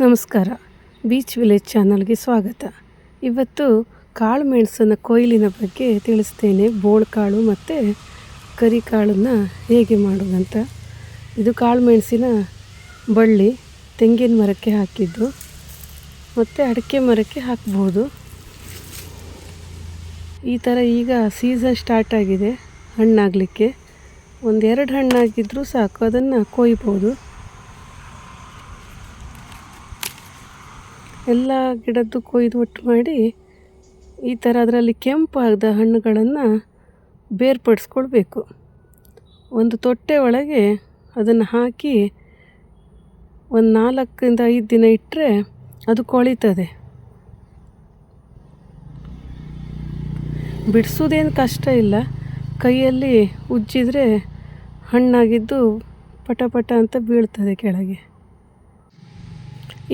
ನಮಸ್ಕಾರ, beach village ಚಾನಲ್ಗೆ ಸ್ವಾಗತ. ಇವತ್ತು ಕಾಳು ಮೆಣಸನ್ನು ಕೊಯ್ಲಿನ ಬಗ್ಗೆ ತಿಳಿಸ್ತೇನೆ. ಬೋಳ್ಕಾಳು ಮತ್ತು ಕರಿಕಾಳನ್ನು ಹೇಗೆ ಮಾಡೋದಂತ. ಇದು ಕಾಳು ಮೆಣಸಿನ ಬಳ್ಳಿ ತೆಂಗಿನ ಮರಕ್ಕೆ ಹಾಕಿದ್ದು ಮತ್ತು ಅಡಿಕೆ ಮರಕ್ಕೆ ಹಾಕ್ಬೋದು. ಈ ಥರ ಈಗ ಸೀಸನ್ ಸ್ಟಾರ್ಟ್ ಆಗಿದೆ, ಹಣ್ಣಾಗಲಿಕ್ಕೆ. ಒಂದೆರಡು ಹಣ್ಣಾಗಿದ್ದರೂ ಸಾಕು, ಅದನ್ನು ಕೊಯ್ಬೋದು. ಎಲ್ಲ ಗಿಡದ್ದು ಕೊಯ್ದು ಒಟ್ಟು ಮಾಡಿ ಈ ಥರ ಅದರಲ್ಲಿ ಕೆಂಪಾದ ಹಣ್ಣುಗಳನ್ನು ಬೇರ್ಪಡಿಸ್ಕೊಳ್ಬೇಕು. ಒಂದು ತೊಟ್ಟೆ ಒಳಗೆ ಅದನ್ನು ಹಾಕಿ ಒಂದು 4ರಿಂದ 5 ದಿನ ಇಟ್ಟರೆ ಅದು ಕೊಳಿತದೆ. ಬಿಡಿಸೋದೇನು ಕಷ್ಟ ಇಲ್ಲ, ಕೈಯಲ್ಲಿ ಉಜ್ಜಿದರೆ ಹಣ್ಣಾಗಿದ್ದು ಪಟ ಪಟ ಅಂತ ಬೀಳ್ತದೆ ಕೆಳಗೆ.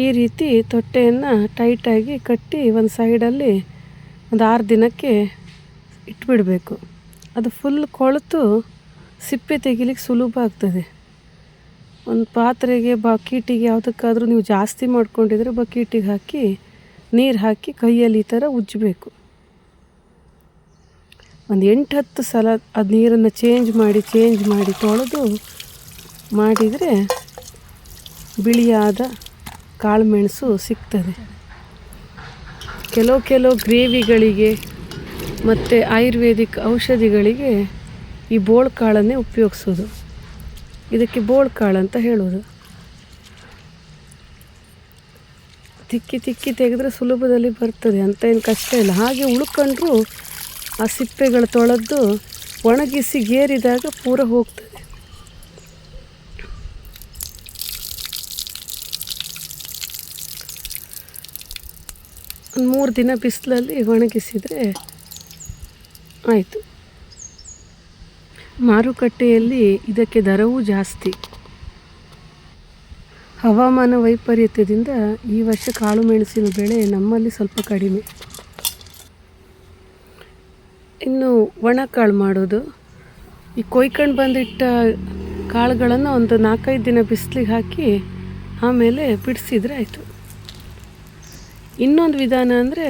ಈ ರೀತಿ ತೊಟ್ಟೆಯನ್ನು ಟೈಟಾಗಿ ಕಟ್ಟಿ ಒಂದು ಸೈಡಲ್ಲಿ ಒಂದು 6 ದಿನಕ್ಕೆ ಇಟ್ಬಿಡಬೇಕು. ಅದು ಫುಲ್ ಕೊಳೆತು ಸಿಪ್ಪೆ ತೆಗಿಲಿಕ್ಕೆ ಸುಲಭ ಆಗ್ತದೆ. ಒಂದು ಪಾತ್ರೆಗೆ ಬಕೀಟಿಗೆ ಯಾವುದಕ್ಕಾದರೂ ನೀವು ಜಾಸ್ತಿ ಮಾಡ್ಕೊಂಡಿದ್ರೆ ಬಕೀಟಿಗೆ ಹಾಕಿ ನೀರು ಹಾಕಿ ಕೈಯಲ್ಲಿ ಈ ಥರ ಉಜ್ಜಬೇಕು. ಒಂದು 8-10 ಸಲ ಅದು ನೀರನ್ನು ಚೇಂಜ್ ಮಾಡಿ ತೊಳೆದು ಮಾಡಿದರೆ ಬಿಳಿಯಾದ ಕಾಳು ಮೆಣಸು ಸಿಗ್ತದೆ. ಕೆಲವು ಗ್ರೇವಿಗಳಿಗೆ ಮತ್ತು ಆಯುರ್ವೇದಿಕ್ ಔಷಧಿಗಳಿಗೆ ಈ ಬೋಳ್ಕಾಳನ್ನೇ ಉಪಯೋಗಿಸೋದು. ಇದಕ್ಕೆ ಬೋಳ್ಕಾಳು ಅಂತ ಹೇಳೋದು. ತಿಕ್ಕಿ ತೆಗೆದ್ರೆ ಸುಲಭದಲ್ಲಿ ಬರ್ತದೆ, ಅಂತ ಏನು ಕಷ್ಟ ಇಲ್ಲ. ಹಾಗೆ ಉಳ್ಕೊಂಡ್ರೂ ಆ ಸಿಪ್ಪೆಗಳು ತೊಳೆದು ಒಣಗಿಸಿ ಗೇರಿದಾಗ ಪೂರ ಹೋಗ್ತದೆ. ಒಂದು 3 ದಿನ ಬಿಸಿಲಲ್ಲಿ ಒಣಗಿಸಿದರೆ ಆಯಿತು. ಮಾರುಕಟ್ಟೆಯಲ್ಲಿ ಇದಕ್ಕೆ ದರವೂ ಜಾಸ್ತಿ. ಹವಾಮಾನ ವೈಪರೀತ್ಯದಿಂದ ಈ ವರ್ಷ ಕಾಳು ಮೆಣಸಿನ ಬೆಳೆ ನಮ್ಮಲ್ಲಿ ಸ್ವಲ್ಪ ಕಡಿಮೆ. ಇನ್ನು ಒಣಕಾಳು ಮಾಡೋದು. ಈ ಕೊಯ್ಕೊಂಡು ಬಂದಿಟ್ಟ ಕಾಳುಗಳನ್ನು ಒಂದು 4-5 ದಿನ ಬಿಸಿಲಿಗೆ ಹಾಕಿ ಆಮೇಲೆ ಬಿಡಿಸಿದರೆ ಆಯಿತು. ಇನ್ನೊಂದು ವಿಧಾನ ಅಂದರೆ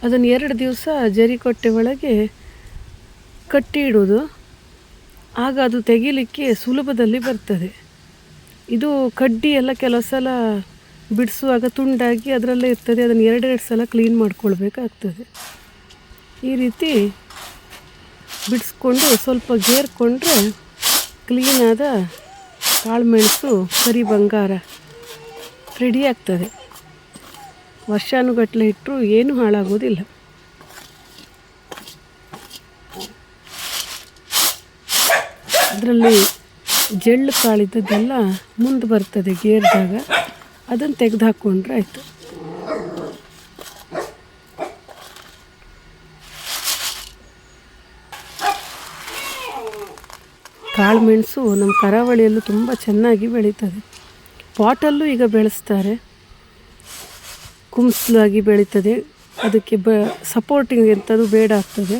ಅದನ್ನು 2 ದಿವಸ ಜರಿಕೊಟ್ಟೆ ಒಳಗೆ ಕಟ್ಟಿ ಇಡೋದು. ಆಗ ಅದು ತೆಗಿಲಿಕ್ಕೆ ಸುಲಭದಲ್ಲಿ ಬರ್ತದೆ. ಇದು ಕಡ್ಡಿ ಎಲ್ಲ ಕೆಲವು ಸಲ ಬಿಡಿಸುವಾಗ ತುಂಡಾಗಿ ಅದರಲ್ಲೇ ಇರ್ತದೆ. ಅದನ್ನು 2 ಸಲ ಕ್ಲೀನ್ ಮಾಡ್ಕೊಳ್ಬೇಕಾಗ್ತದೆ. ಈ ರೀತಿ ಬಿಡಿಸ್ಕೊಂಡು ಸ್ವಲ್ಪ ಗೇರ್ಕೊಂಡ್ರೆ ಕ್ಲೀನಾದ ಕಾಳು ಮೆಣಸು ಕರಿ ಬಂಗಾರ ರೆಡಿ ಆಗ್ತದೆ. ವರ್ಷಾನುಗಟ್ಟಲೆ ಇಟ್ಟರೂ ಏನೂ ಹಾಳಾಗೋದಿಲ್ಲ. ಅದರಲ್ಲಿ ಜಳ್ಳು ಕಾಳಿದ್ದೆಲ್ಲ ಮುಂದೆ ಬರ್ತದೆ ಗೇರಿದಾಗ, ಅದನ್ನು ತೆಗೆದು ಹಾಕ್ಕೊಂಡ್ರೆ ಆಯಿತು. ಕಾಳು ಮೆಣಸು ನಮ್ಮ ಕರಾವಳಿಯಲ್ಲೂ ತುಂಬ ಚೆನ್ನಾಗಿ ಬೆಳೀತದೆ. ಪಾಟಲ್ಲೂ ಈಗ ಬೆಳೆಸ್ತಾರೆ, ಕುಂಸಲಾಗಿ ಬೆಳೀತದೆ. ಅದಕ್ಕೆ ಸಪೋರ್ಟಿಂಗ್ ಎಂಥದ್ದು ಬೇಡ ಆಗ್ತದೆ.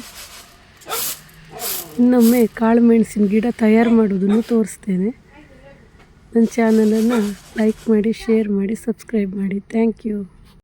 ಇನ್ನೊಮ್ಮೆ ಕಾಳು ಮೆಣಸಿನ ಗಿಡ ತಯಾರು ಮಾಡೋದನ್ನು ತೋರಿಸ್ತೇನೆ. ನನ್ನ ಚಾನಲನ್ನು ಲೈಕ್ ಮಾಡಿ, ಶೇರ್ ಮಾಡಿ, ಸಬ್ಸ್ಕ್ರೈಬ್ ಮಾಡಿ. Thank you.